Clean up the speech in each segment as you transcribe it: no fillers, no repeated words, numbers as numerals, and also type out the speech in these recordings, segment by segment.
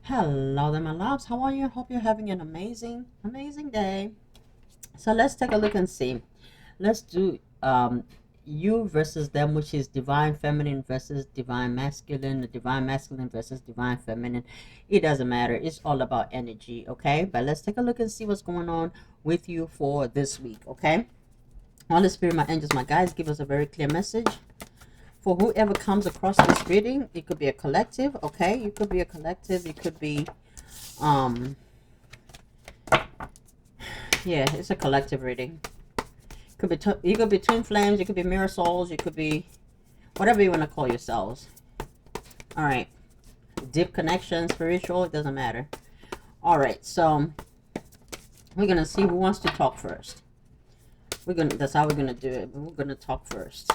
Hello there, my loves. How are you? Hope you're having an amazing, amazing day. So let's take a look and see. Let's do you versus them, which is divine feminine versus divine masculine, divine masculine versus divine feminine. It doesn't matter. It's all about energy, okay? But let's take a look and see what's going on with you for this week, okay? Holy Spirit, my angels, my guides, give us a very clear message for whoever comes across this reading. It could be a collective, okay? You could be a collective. It could be um yeah, it's a collective reading. Could be you could be twin flames, you could be mirror souls, you could be whatever you want to call yourselves. All right, deep connection, spiritual, it doesn't matter. All right, so we're gonna see who wants to talk first. That's how we're gonna do it. We're gonna talk first.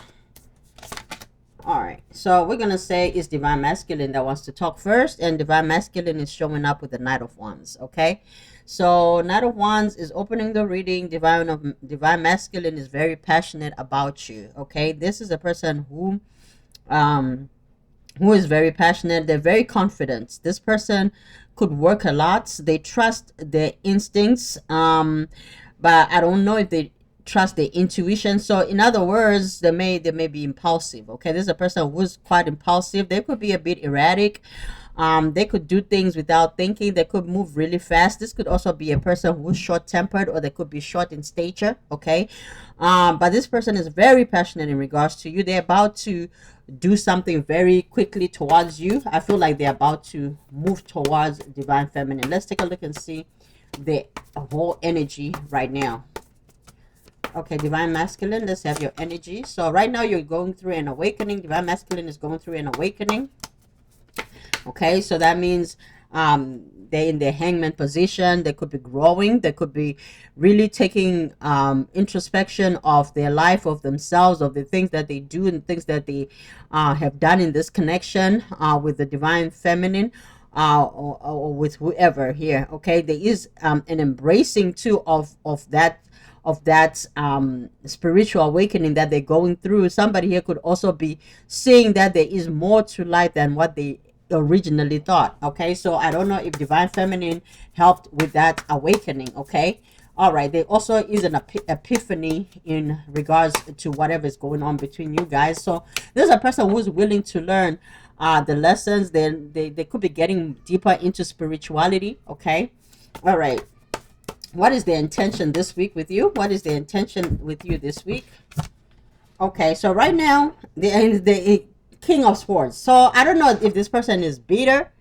All right, so we're gonna say it's divine masculine that wants to talk first, and divine masculine is showing up with the Knight of Wands. Okay, so Knight of Wands is opening the reading. Divine masculine is very passionate about you. Okay, this is a person who is very passionate. They're very confident. This person could work a lot. They trust their instincts, but I don't know if they trust their intuition. So in other words, they may be impulsive. Okay, this is a person who's quite impulsive. They could be a bit erratic. They could do things without thinking. They could move really fast. This could also be a person who's short-tempered, or they could be short in stature. Okay, but this person is very passionate in regards to you. They're about to do something very quickly towards you. I feel like they're about to move towards divine feminine. Let's take a look and see the whole energy right now. Okay, divine masculine, let's have your energy. So right now you're going through an awakening. Divine masculine is going through an awakening. Okay, so that means they're in the hangman position. They could be growing. They could be really taking introspection of their life, of themselves, of the things that they do and things that they have done in this connection with the divine feminine, or with whoever here. Okay, there is an embracing too of that spiritual awakening that they're going through. Somebody here could also be seeing that there is more to life than what they originally thought. Okay, so I don't know if divine feminine helped with that awakening. Okay, all right, there also is an epiphany in regards to whatever is going on between you guys. So there's a person who's willing to learn the lessons. Then they could be getting deeper into spirituality. Okay, all right, what is the intention this week with you? What is the intention with you this week? Okay, so right now the King of Swords. So I don't know if this person is bitter.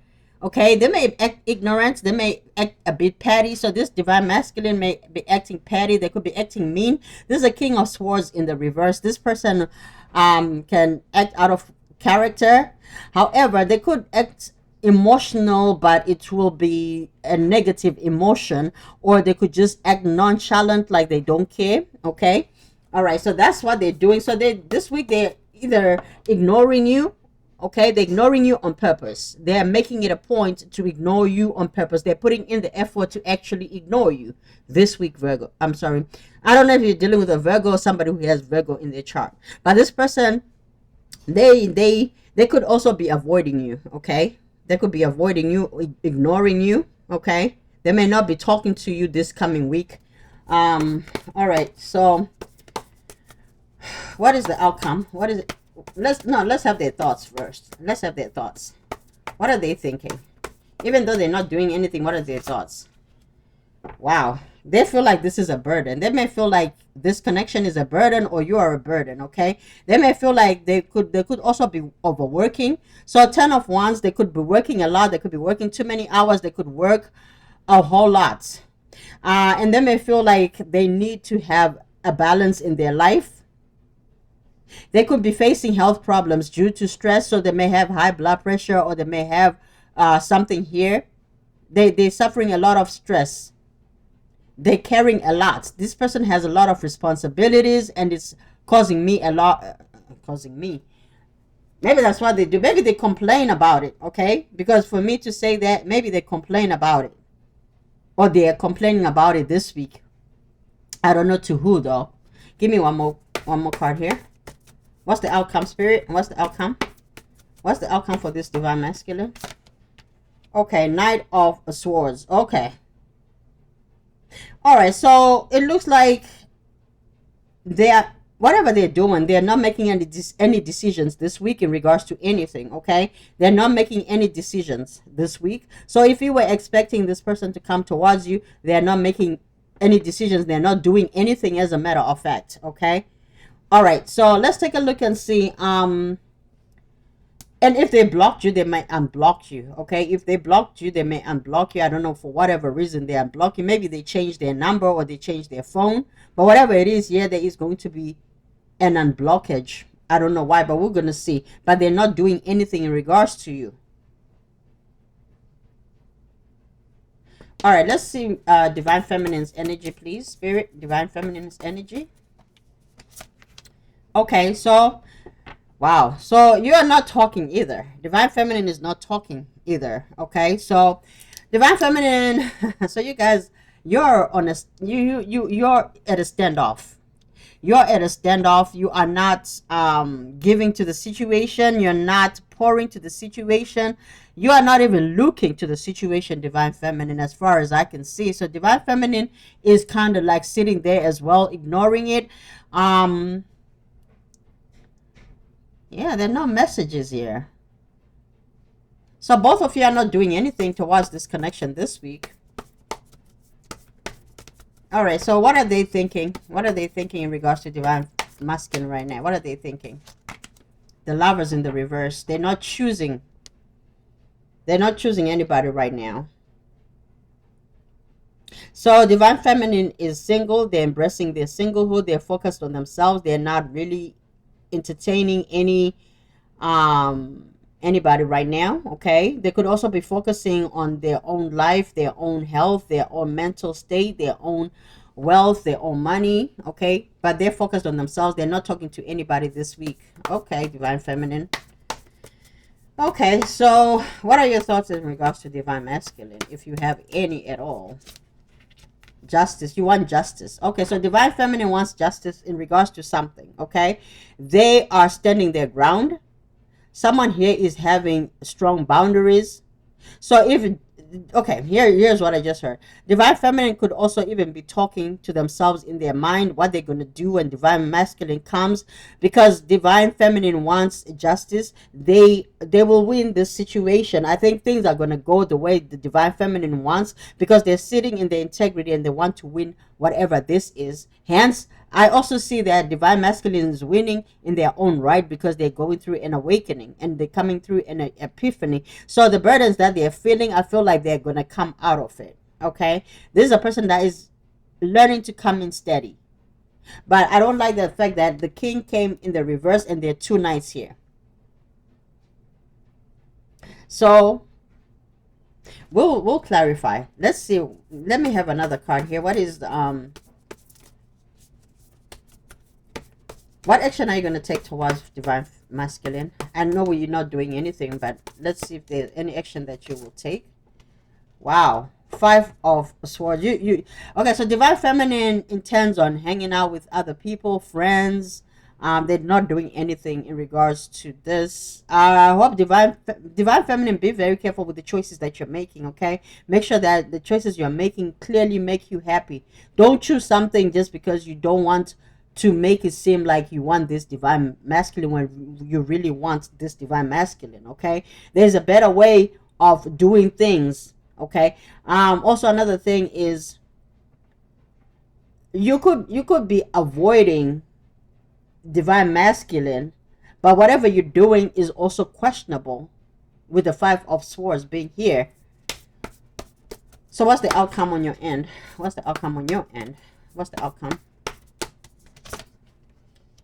Okay, they may act ignorant. They may act a bit petty. So this divine masculine may be acting petty. They could be acting mean. This is a King of Swords in the reverse. This person can act out of character. However, they could act emotional, but it will be a negative emotion, or they could just act nonchalant, like they don't care. Okay, all right, so that's what they're doing. So this week they're either ignoring you. Okay, they're ignoring you on purpose. They're making it a point to ignore you on purpose. They're putting in the effort to actually ignore you this week, Virgo. I'm sorry, I don't know if you're dealing with a Virgo or somebody who has Virgo in their chart, but this person, they could also be avoiding you. Okay, they could be avoiding you, ignoring you. Okay, they may not be talking to you this coming week. All right, so what is the outcome? What is it? Let's have their thoughts first. Let's have their thoughts. What are they thinking? Even though they're not doing anything, what are their thoughts? Wow, they feel like this is a burden. They may feel like this connection is a burden, or you are a burden. Okay, they may feel like they could also be overworking. So 10 of Wands, they could be working a lot. They could be working too many hours. They could work a whole lot, and they may feel like they need to have a balance in their life. They could be facing health problems due to stress. So they may have high blood pressure, or they may have something here. They're suffering a lot of stress. They're carrying a lot. This person has a lot of responsibilities, and it's causing me a lot. Causing me. Maybe that's what they do. Maybe they complain about it. Okay, because for me to say that, maybe they complain about it, or they are complaining about it this week. I don't know to who though. Give me one more card here. What's the outcome, Spirit? What's the outcome? What's the outcome for this divine masculine? Okay, Knight of Swords. Okay. All right, so it looks like they are, whatever they're doing, they're not making any decisions this week in regards to anything. Okay, they're not making any decisions this week. So if you were expecting this person to come towards you, they're not making any decisions. They're not doing anything, as a matter of fact. Okay. All right, so let's take a look and see. And if they blocked you, they might unblock you. Okay, if they blocked you, they may unblock you. I don't know, for whatever reason they unblock you. Maybe they changed their number or they changed their phone. But whatever it is, yeah, there is going to be an unblockage. I don't know why, but we're gonna see. But they're not doing anything in regards to you. All right, let's see Divine Feminine's energy, please. Spirit, Divine Feminine's energy. Okay, so wow, so you are not talking either. Divine Feminine is not talking either. Okay, so Divine Feminine, so you guys, you're on a you're at a standoff. You're at a standoff. You are not giving to the situation. You're not pouring to the situation. You are not even looking to the situation, Divine Feminine, as far as I can see. So Divine Feminine is kind of like sitting there as well, ignoring it. Yeah, there are no messages here. So both of you are not doing anything towards this connection this week. All right, so what are they thinking? What are they thinking in regards to Divine Masculine right now? What are they thinking? The Lovers in the reverse. They're not choosing. They're not choosing anybody right now. So Divine Feminine is single. They're embracing their singlehood. They're focused on themselves. They're not really entertaining anybody right now. Okay, they could also be focusing on their own life, their own health, their own mental state, their own wealth, their own money. Okay, but they're focused on themselves. They're not talking to anybody this week. Okay, Divine Feminine. Okay, so what are your thoughts in regards to Divine Masculine, if you have any at all? Justice. You want justice. Okay, so Divine Feminine wants justice in regards to something. Okay, they are standing their ground. Someone here is having strong boundaries. So if, okay, here's what I just heard. Divine Feminine could also even be talking to themselves in their mind what they're going to do when Divine Masculine comes, because Divine Feminine wants justice. They will win this situation. I think things are going to go the way the Divine Feminine wants, because they're sitting in their integrity and they want to win whatever this is. Hence, I also see that Divine Masculine is winning in their own right, because they're going through an awakening and they're coming through an epiphany. So the burdens that they're feeling, I feel like they're going to come out of it. Okay, this is a person that is learning to come in steady. But I don't like the fact that the King came in the reverse and there are two knights here. So we'll clarify. Let's see. Let me have another card here. What is what action are you going to take towards Divine Masculine? I know you're not doing anything, but let's see if there's any action that you will take. Wow. 5 of Swords. Okay, so Divine Feminine intends on hanging out with other people, friends. They're not doing anything in regards to this. I hope Divine Feminine, be very careful with the choices that you're making. Okay, make sure that the choices you're making clearly make you happy. Don't choose something just because you don't want to make it seem like you want this Divine Masculine when you really want this Divine Masculine. Okay, there's a better way of doing things. Okay, also another thing is you could be avoiding Divine Masculine, but whatever you're doing is also questionable, with the 5 of Swords being here. So what's the outcome on your end? What's the outcome on your end? What's the outcome?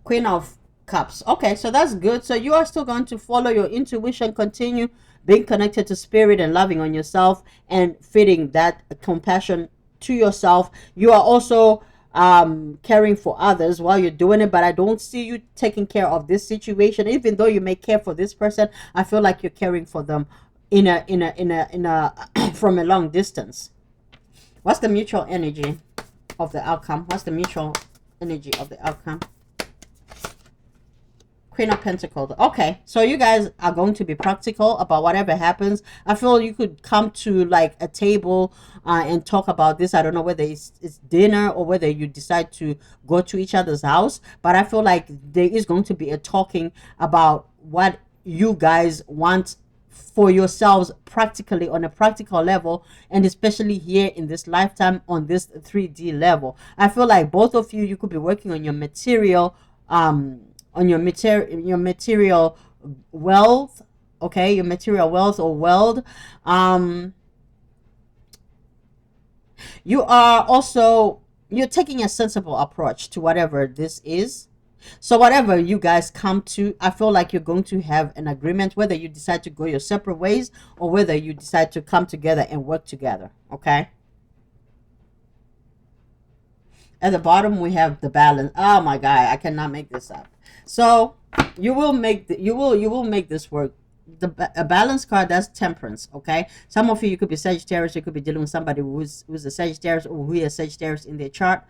Queen of Cups. Okay, so that's good. So you are still going to follow your intuition, continue being connected to spirit and loving on yourself and feeding that compassion to yourself. You are also caring for others while you're doing it, but I don't see you taking care of this situation. Even though you may care for this person, I feel like you're caring for them in a from a long distance. What's the mutual energy of the outcome? What's the mutual energy of the outcome? Queen of Pentacles. Okay, so you guys are going to be practical about whatever happens. I feel you could come to like a table and talk about this. I don't know whether it's dinner or whether you decide to go to each other's house, but I feel like there is going to be a talking about what you guys want for yourselves practically, on a practical level, and especially here in this lifetime on this 3D level. I feel like both of you could be working on your material your material wealth, okay, your material wealth or wealth. You are also, you're taking a sensible approach to whatever this is. So whatever you guys come to, I feel like you're going to have an agreement, whether you decide to go your separate ways or whether you decide to come together and work together, okay? At the bottom we have the balance. Oh my god, I cannot make this up. So you will make you will make this work. A balance card, that's temperance, okay? Some of you could be Sagittarius, you could be dealing with somebody who's a Sagittarius or who is Sagittarius in their chart.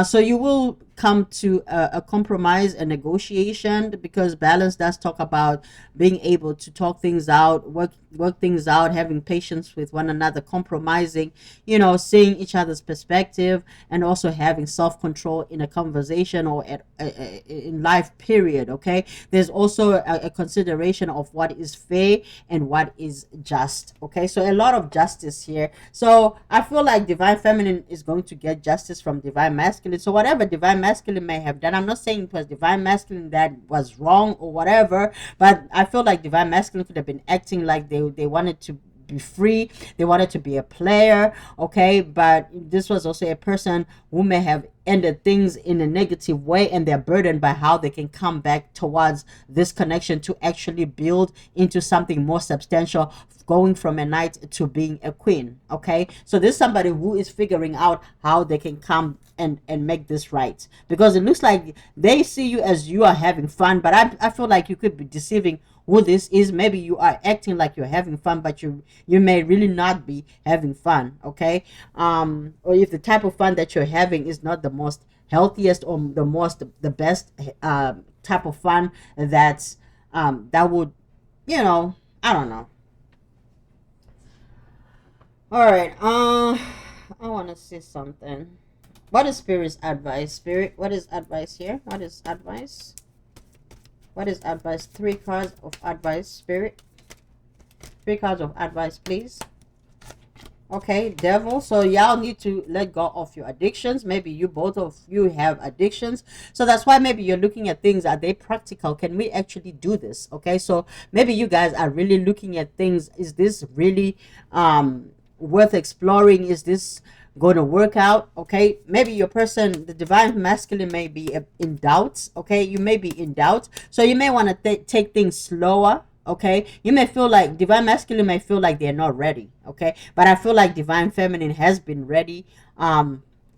So you will come to a compromise, a negotiation, because balance does talk about being able to talk things out, work things out, having patience with one another, compromising, you know, seeing each other's perspective, and also having self-control in a conversation or in life period, okay? There's also a consideration of what is fair and what is just, okay? So a lot of justice here. So I feel like divine feminine is going to get justice from divine masculine. So whatever divine masculine may have done, I'm not saying it was divine masculine that was wrong or whatever, but I feel like divine masculine could have been acting like they wanted to be free, they wanted to be a player, okay? But this was also a person who may have ended things in a negative way, and they're burdened by how they can come back towards this connection to actually build into something more substantial, going from a knight to being a queen, okay? So there's somebody who is figuring out how they can come and make this right, because it looks like they see you as you are having fun, but I feel like you could be deceiving who this is. Maybe you are acting like you're having fun, but you may really not be having fun, okay? Or if the type of fun that you're having is not the most healthiest or the best type of fun that's that would, you know, I don't know. All right, I want to see something. What is Spirit's advice? Spirit, what is advice here? What is advice? What is advice? 3 cards of advice, Spirit. 3 cards of advice, please. Okay, Devil. So y'all need to let go of your addictions. Maybe you, both of you, have addictions. So that's why maybe you're looking at things. Are they practical? Can we actually do this? Okay, so maybe you guys are really looking at things. Is this really worth exploring? Is this going to work out? Okay, maybe your person, the divine masculine, may be in doubt. Okay, you may be in doubt, so you may want to take things slower. Okay, you may feel like divine masculine may feel like they're not ready. Okay, but I feel like divine feminine has been ready.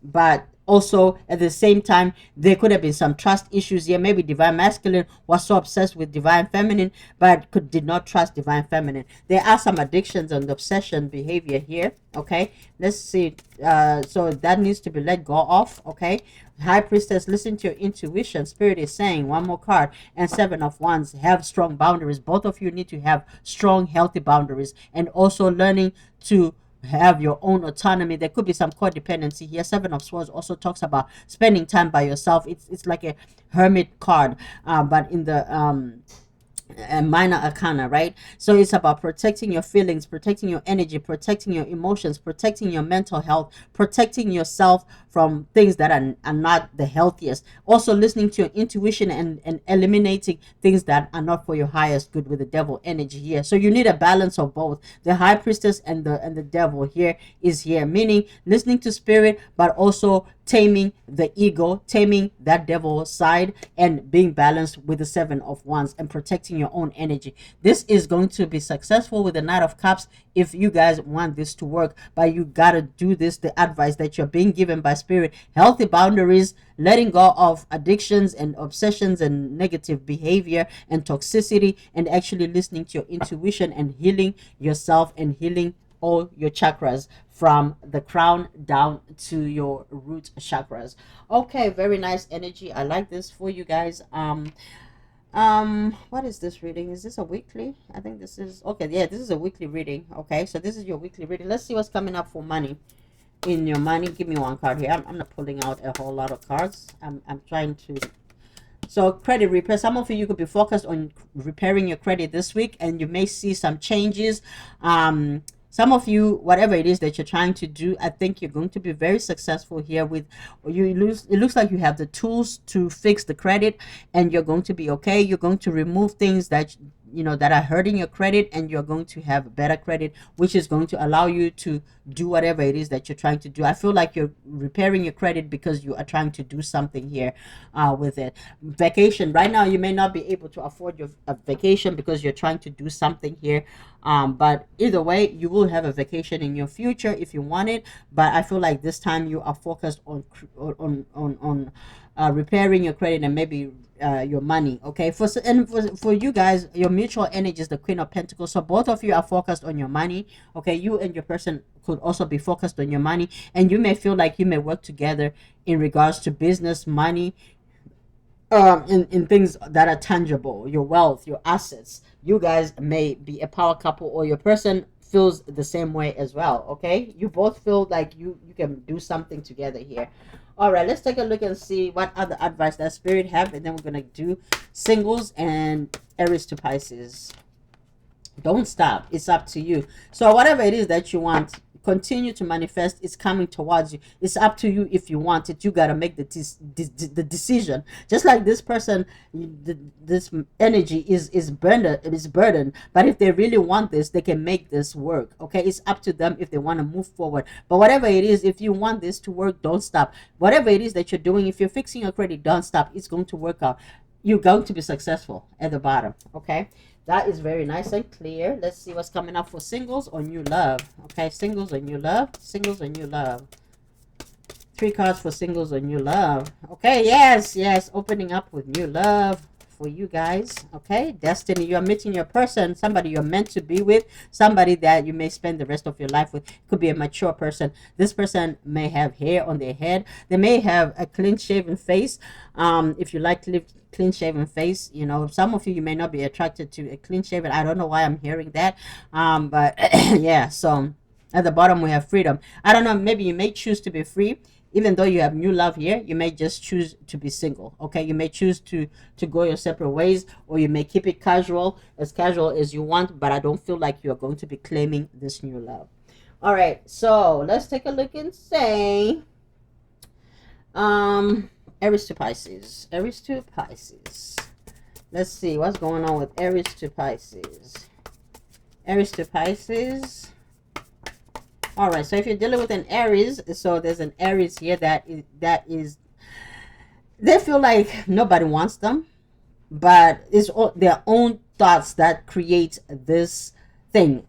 But also at the same time, there could have been some trust issues here. Maybe divine masculine was so obsessed with divine feminine but did not trust divine feminine. There are some addictions and obsession behavior here. Okay, let's see. So that needs to be let go of. Okay, High Priestess, listen to your intuition. Spirit is saying, one more card, and 7 of Wands, have strong boundaries. Both of you need to have strong, healthy boundaries, and also learning to have your own autonomy. There could be some codependency here. 7 of Swords also talks about spending time by yourself. It's like a hermit card, but in the minor arcana, right? So it's about protecting your feelings, protecting your energy, protecting your emotions, protecting your mental health, protecting yourself from things that are not the healthiest. Also listening to your intuition and eliminating things that are not for your highest good with the devil energy here. So you need a balance of both. The High Priestess and the devil here is here, meaning listening to spirit, but also taming the ego, taming that devil side, and being balanced with the 7 of Wands and protecting your own energy. This is going to be successful with the Knight of Cups if you guys want this to work, but you gotta do this, the advice that you're being given by spirit. Healthy boundaries, letting go of addictions and obsessions and negative behavior and toxicity, and actually listening to your intuition and healing yourself and healing all your chakras from the crown down to your root chakras. Okay, very nice energy. I like this for you guys. What is this reading? Is this a weekly? I think this is okay. Yeah, this is a weekly reading. Okay, so this is your weekly reading. Let's see what's coming up for money. In your money, give me one card here. I'm not pulling out a whole lot of cards. I'm trying to. So credit repair. Some of you could be focused on repairing your credit this week, and you may see some changes. Some of you, whatever it is that you're trying to do, I think you're going to be very successful here with you. It looks like you have the tools to fix the credit, and you're going to be okay. You're going to remove things that that are hurting your credit, and you're going to have better credit, which is going to allow you to do whatever it is that you're trying to do. I feel like you're repairing your credit because you are trying to do something here with it. Vacation right now, you may not be able to afford your vacation because you're trying to do something here, but either way, you will have a vacation in your future if you want it. But I feel like this time you are focused on repairing your credit and maybe your money. Okay, for you guys, your mutual energy is the Queen of Pentacles, so both of you are focused on your money. Okay, you and your person could also be focused on your money, and you may feel like you may work together in regards to business, money, in things that are tangible, your wealth, your assets. You guys may be a power couple, or your person feels the same way as well. Okay, you both feel like you can do something together here. All right, let's take a look and see what other advice that spirit have, and then we're gonna do singles and Aries to Pisces. Don't stop. It's up to you. So whatever it is that you want, continue to manifest. It's coming towards you. It's up to you. If you want it, you got to make the decision. Just like this person, this energy is burdened, but if they really want this, they can make this work. Okay, it's up to them if they want to move forward. But whatever it is, if you want this to work, don't stop. Whatever it is that you're doing, if you're fixing your credit, don't stop. It's going to work out. You're going to be successful at the bottom. Okay, that is very nice and clear. Let's see what's coming up for singles or new love. Okay, singles or new love. Singles or new love. 3 cards for singles or new love. Okay, yes. Opening up with new love for you guys. Okay, destiny. You're meeting your person, somebody you're meant to be with, somebody that you may spend the rest of your life with. Could be a mature person. This person may have hair on their head. They may have a clean shaven face. If you like to live clean shaven face, some of you may not be attracted to a clean shaven. I don't know why I'm hearing that, but yeah. So at the bottom we have freedom. I don't know, maybe you may choose to be free. Even though you have new love here, you may just choose to be single. Okay, you may choose to go your separate ways, or you may keep it casual as you want, but I don't feel like you're going to be claiming this new love. All right, so let's take a look and say Aries to Pisces. Aries to Pisces. Let's see what's going on with Aries to Pisces. Aries to Pisces. All right, so if you're dealing with an Aries, so there's an Aries here that is they feel like nobody wants them, but it's all their own thoughts that create this thing.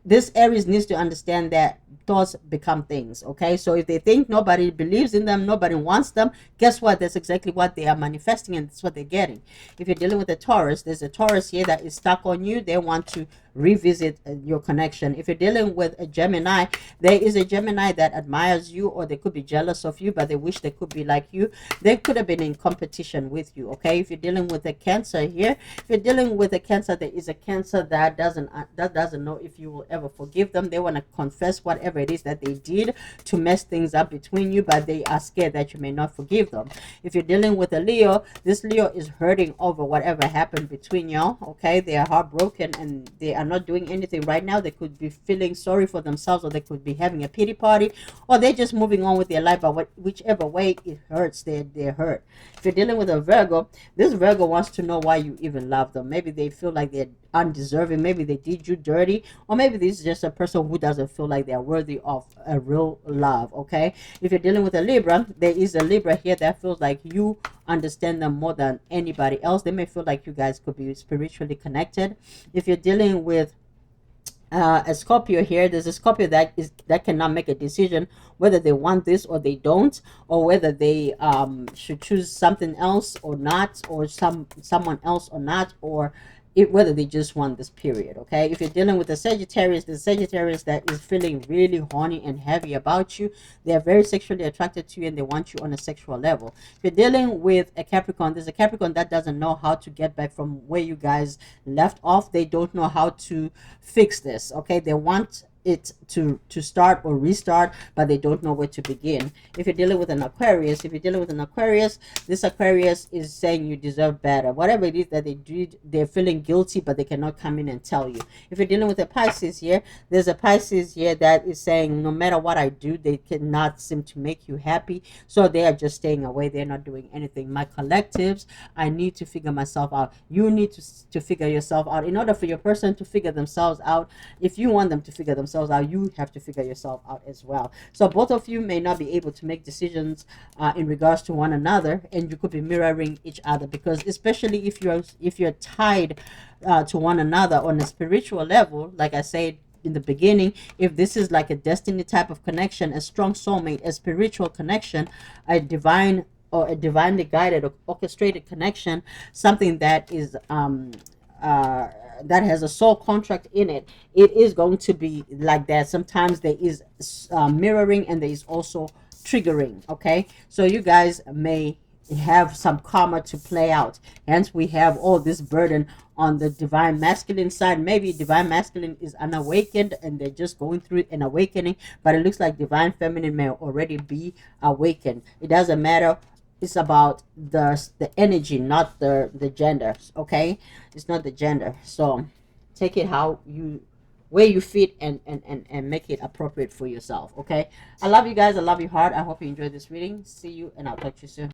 This Aries needs to understand that thoughts become things. Okay, so if they think nobody believes in them, nobody wants them, guess what? That's exactly what they are manifesting, and that's what they're getting. If you're dealing with a Taurus, there's a Taurus here that is stuck on you. They want to revisit your connection. If you're dealing with a Gemini, there is a Gemini that admires you, or they could be jealous of you, but they wish they could be like you. They could have been in competition with you. Okay, if you're dealing with a Cancer here, if you're dealing with a Cancer, there is a Cancer that doesn't know if you will ever forgive them. They want to confess whatever it is that they did to mess things up between you, but they are scared that you may not forgive them. If you're dealing with a Leo, this Leo is hurting over whatever happened between y'all. Okay, they are heartbroken and they are not doing anything right now. They could be feeling sorry for themselves, or they could be having a pity party, or they're just moving on with their life. But whichever way it hurts, they're hurt. If you're dealing with a Virgo, this Virgo wants to know why you even love them. Maybe they feel like they're undeserving. Maybe they did you dirty, or maybe this is just a person who doesn't feel like they're worthy of a real love. Okay, if you're dealing with a Libra, there is a Libra here that feels like you understand them more than anybody else. They may feel like you guys could be spiritually connected. If you're dealing with a Scorpio here, there's a Scorpio that cannot make a decision whether they want this or they don't, or whether they should choose something else or not, or someone else or not, or whether they just want this period. Okay, if you're dealing with the Sagittarius that is feeling really horny and heavy about you, they're very sexually attracted to you and they want you on a sexual level. If you're dealing with a Capricorn, there's a Capricorn that doesn't know how to get back from where you guys left off. They don't know how to fix this. Okay, they want it to start or restart, but they don't know where to begin. If you're dealing with an Aquarius, this Aquarius is saying you deserve better. Whatever it is that they did, they're feeling guilty, but they cannot come in and tell you. If you're dealing with a Pisces here, there's a Pisces here that is saying no matter what I do, they cannot seem to make you happy, so they are just staying away. They're not doing anything. My collectives, I need to figure myself out. You need to figure yourself out. In order for your person to figure themselves out, if you want them to figure themselves out, you have to figure yourself out as well. So both of you may not be able to make decisions in regards to one another, and you could be mirroring each other, because especially if you're tied to one another on a spiritual level, like I said in the beginning, if this is like a destiny type of connection, a strong soulmate, a spiritual connection, a divine or a divinely guided or orchestrated connection, something that is that has a soul contract in it, it is going to be like that. Sometimes there is mirroring, and there is also triggering. Okay, so you guys may have some karma to play out, hence we have all this burden on the divine masculine side. Maybe divine masculine is unawakened and they're just going through an awakening, but it looks like divine feminine may already be awakened. It doesn't matter. It's about the energy, not the gender. Okay, it's not the gender. So take it how you, where you fit, and make it appropriate for yourself. Okay, I love you guys. I love you hard. I hope you enjoyed this reading. See you, and I'll talk to you soon.